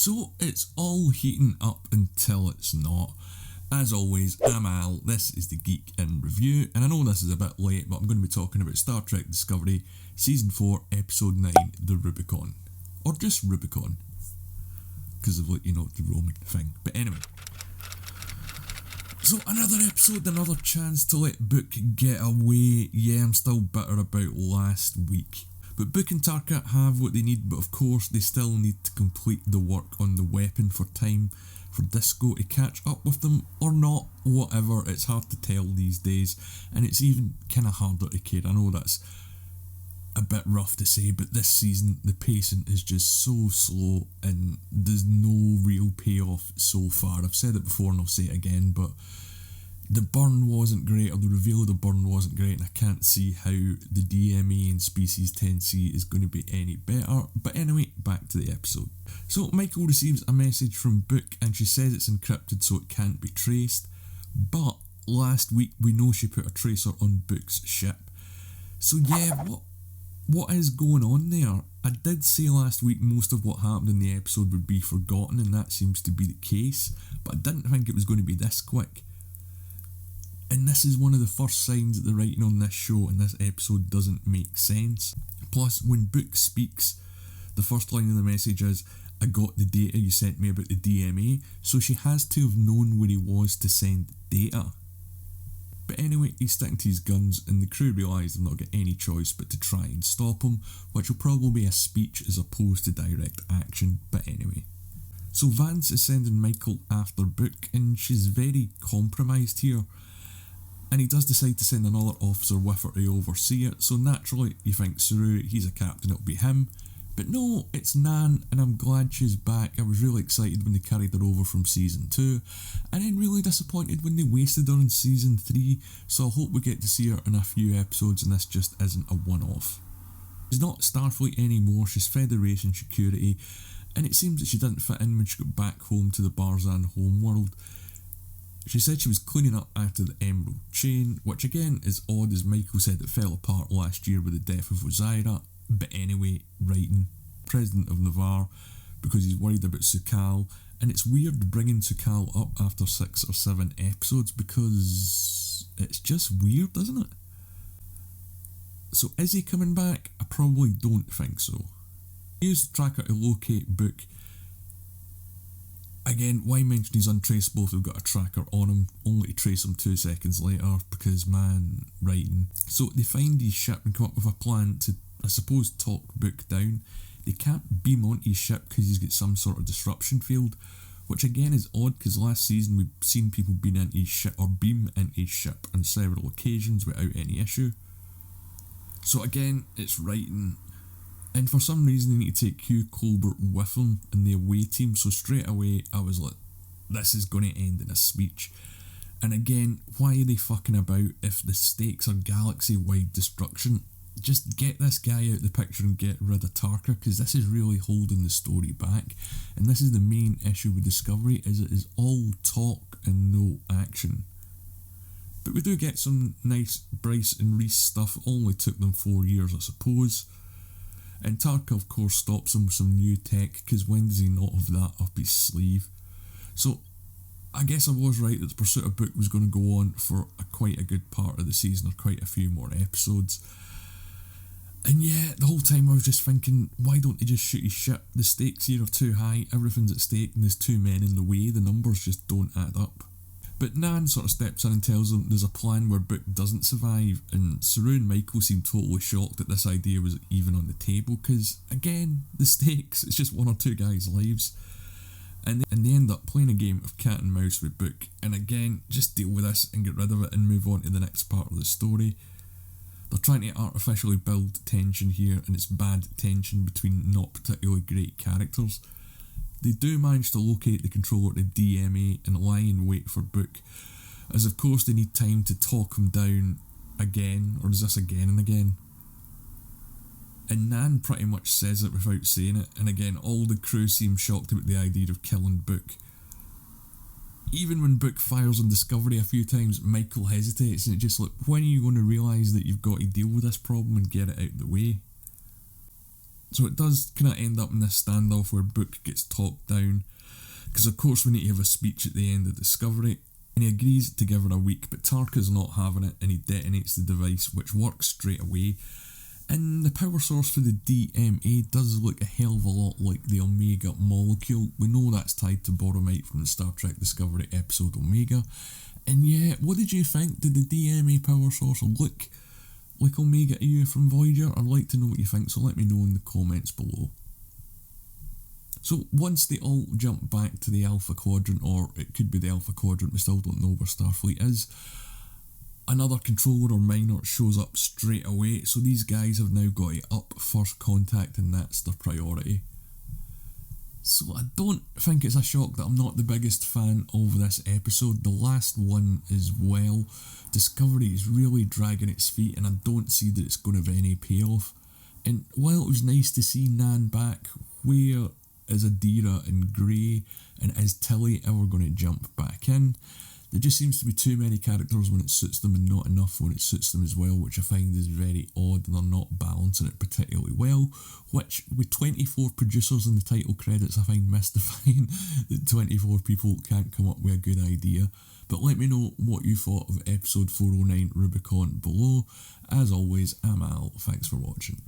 So it's all heating up until it's not. As always, I'm Al, this is the Geek in Review, and I know this is a bit late, but I'm going to be talking about Star Trek Discovery, Season 4, Episode 9, The Rubicon. Or just Rubicon. Because of, the Roman thing. But anyway. So another episode, another chance to let Book get away. Yeah, I'm still bitter about last week. But Book and Tarka have what they need, but of course they still need to complete the work on the weapon for time for Disco to catch up with them, or not, whatever. It's hard to tell these days, and it's even kind of harder to care. I know that's a bit rough to say, but this season the pacing is just so slow and there's no real payoff so far. I've said it before and I'll say it again, but the burn wasn't great, or the reveal of the burn wasn't great, and I can't see how the DMA in Species 10C is going to be any better. But anyway, back to the episode. So Michael receives a message from Book and she says it's encrypted so it can't be traced, but last week we know she put a tracer on Book's ship. So yeah, what is going on there? I did say last week most of what happened in the episode would be forgotten, and that seems to be the case, but I didn't think it was going to be this quick. And this is one of the first signs that the writing on this show and this episode doesn't make sense. Plus, when Book speaks, the first line of the message is, "I got the data you sent me about the DMA," so she has to have known where he was to send data. But anyway, he's sticking to his guns, and the crew realise they've not got any choice but to try and stop him, which will probably be a speech as opposed to direct action, but anyway. So Vance is sending Michael after Book, and she's very compromised here. And he does decide to send another officer with her to oversee it, so naturally you think Saru, he's a captain, it'll be him. But no, it's Nan, and I'm glad she's back. I was really excited when they carried her over from Season 2, and then really disappointed when they wasted her in Season 3, so I hope we get to see her in a few episodes and this just isn't a one-off. She's not Starfleet anymore, she's Federation security, and it seems that she didn't fit in when she got back home to the Barzan homeworld. She said she was cleaning up after the Emerald Chain, which again is odd as Michael said it fell apart last year with the death of Ozaira. But anyway, writing, President of Navarre, because he's worried about Sukal, and it's weird bringing Sukal up after 6 or 7 episodes because it's just weird, isn't it? So is he coming back? I probably don't think so. He used the tracker to locate Book. Again, why mention he's untraceable if they've got a tracker on him, only to trace him 2 seconds later, because man, writing. So they find his ship and come up with a plan to, I suppose, talk Book down. They can't beam onto his ship because he's got some sort of disruption field, which again is odd because last season we've seen people beam into his ship on several occasions without any issue. So again, it's writing. And for some reason they need to take Hugh Colbert with them in the away team, so straight away I was like, this is going to end in a speech. And again, why are they fucking about if the stakes are galaxy-wide destruction? Just get this guy out of the picture and get rid of Tarka, because this is really holding the story back. And this is the main issue with Discovery, is it is all talk and no action. But we do get some nice Bryce and Reese stuff. It only took them 4 years, I suppose. And Tarka, of course, stops him with some new tech, because when does he not have that up his sleeve? So, I guess I was right that the Pursuit of Book was going to go on for quite a good part of the season, or quite a few more episodes. And yeah, the whole time I was just thinking, why don't they just shoot his ship? The stakes here are too high, everything's at stake, and there's 2 men in the way, the numbers just don't add up. But Nan sort of steps in and tells them there's a plan where Book doesn't survive, and Saru and Michael seem totally shocked that this idea was even on the table, because, again, the stakes, it's just 1 or 2 guys' lives. And they end up playing a game of cat and mouse with Book, and again, just deal with this and get rid of it and move on to the next part of the story. They're trying to artificially build tension here, and it's bad tension between not particularly great characters. They do manage to locate the controller to DMA and lie in wait for Book, as of course they need time to talk him down again, or is this again and again? And Nan pretty much says it without saying it, and again all the crew seem shocked about the idea of killing Book. Even when Book fires on Discovery a few times, Michael hesitates, and it's just like, when are you going to realise that you've got to deal with this problem and get it out of the way? So it does kind of end up in this standoff where Book gets talked down, because of course we need to have a speech at the end of Discovery, and he agrees to give her a week, but Tarka's not having it and he detonates the device, which works straight away. And the power source for the DMA does look a hell of a lot like the Omega molecule. We know that's tied to boromite from the Star Trek Discovery episode Omega. And yeah, what did you think? Did the DMA power source look like Omega to you from Voyager? I'd like to know what you think, so let me know in the comments below. So once they all jump back to the Alpha Quadrant, or it could be the Alpha Quadrant, we still don't know where Starfleet is, another controller or miner shows up straight away, so these guys have now got to up first contact and that's their priority. So I don't think it's a shock that I'm not the biggest fan of this episode. The last one as well. Discovery is really dragging its feet and I don't see that it's going to have any payoff. And while it was nice to see Nan back, where is Adira and Grey, and is Tilly ever going to jump back in? There just seems to be too many characters when it suits them and not enough when it suits them as well, which I find is very odd, and they're not balancing it particularly well, which with 24 producers in the title credits I find mystifying that 24 people can't come up with a good idea. But let me know what you thought of episode 409 Rubicon below. As always, I'm Al, thanks for watching.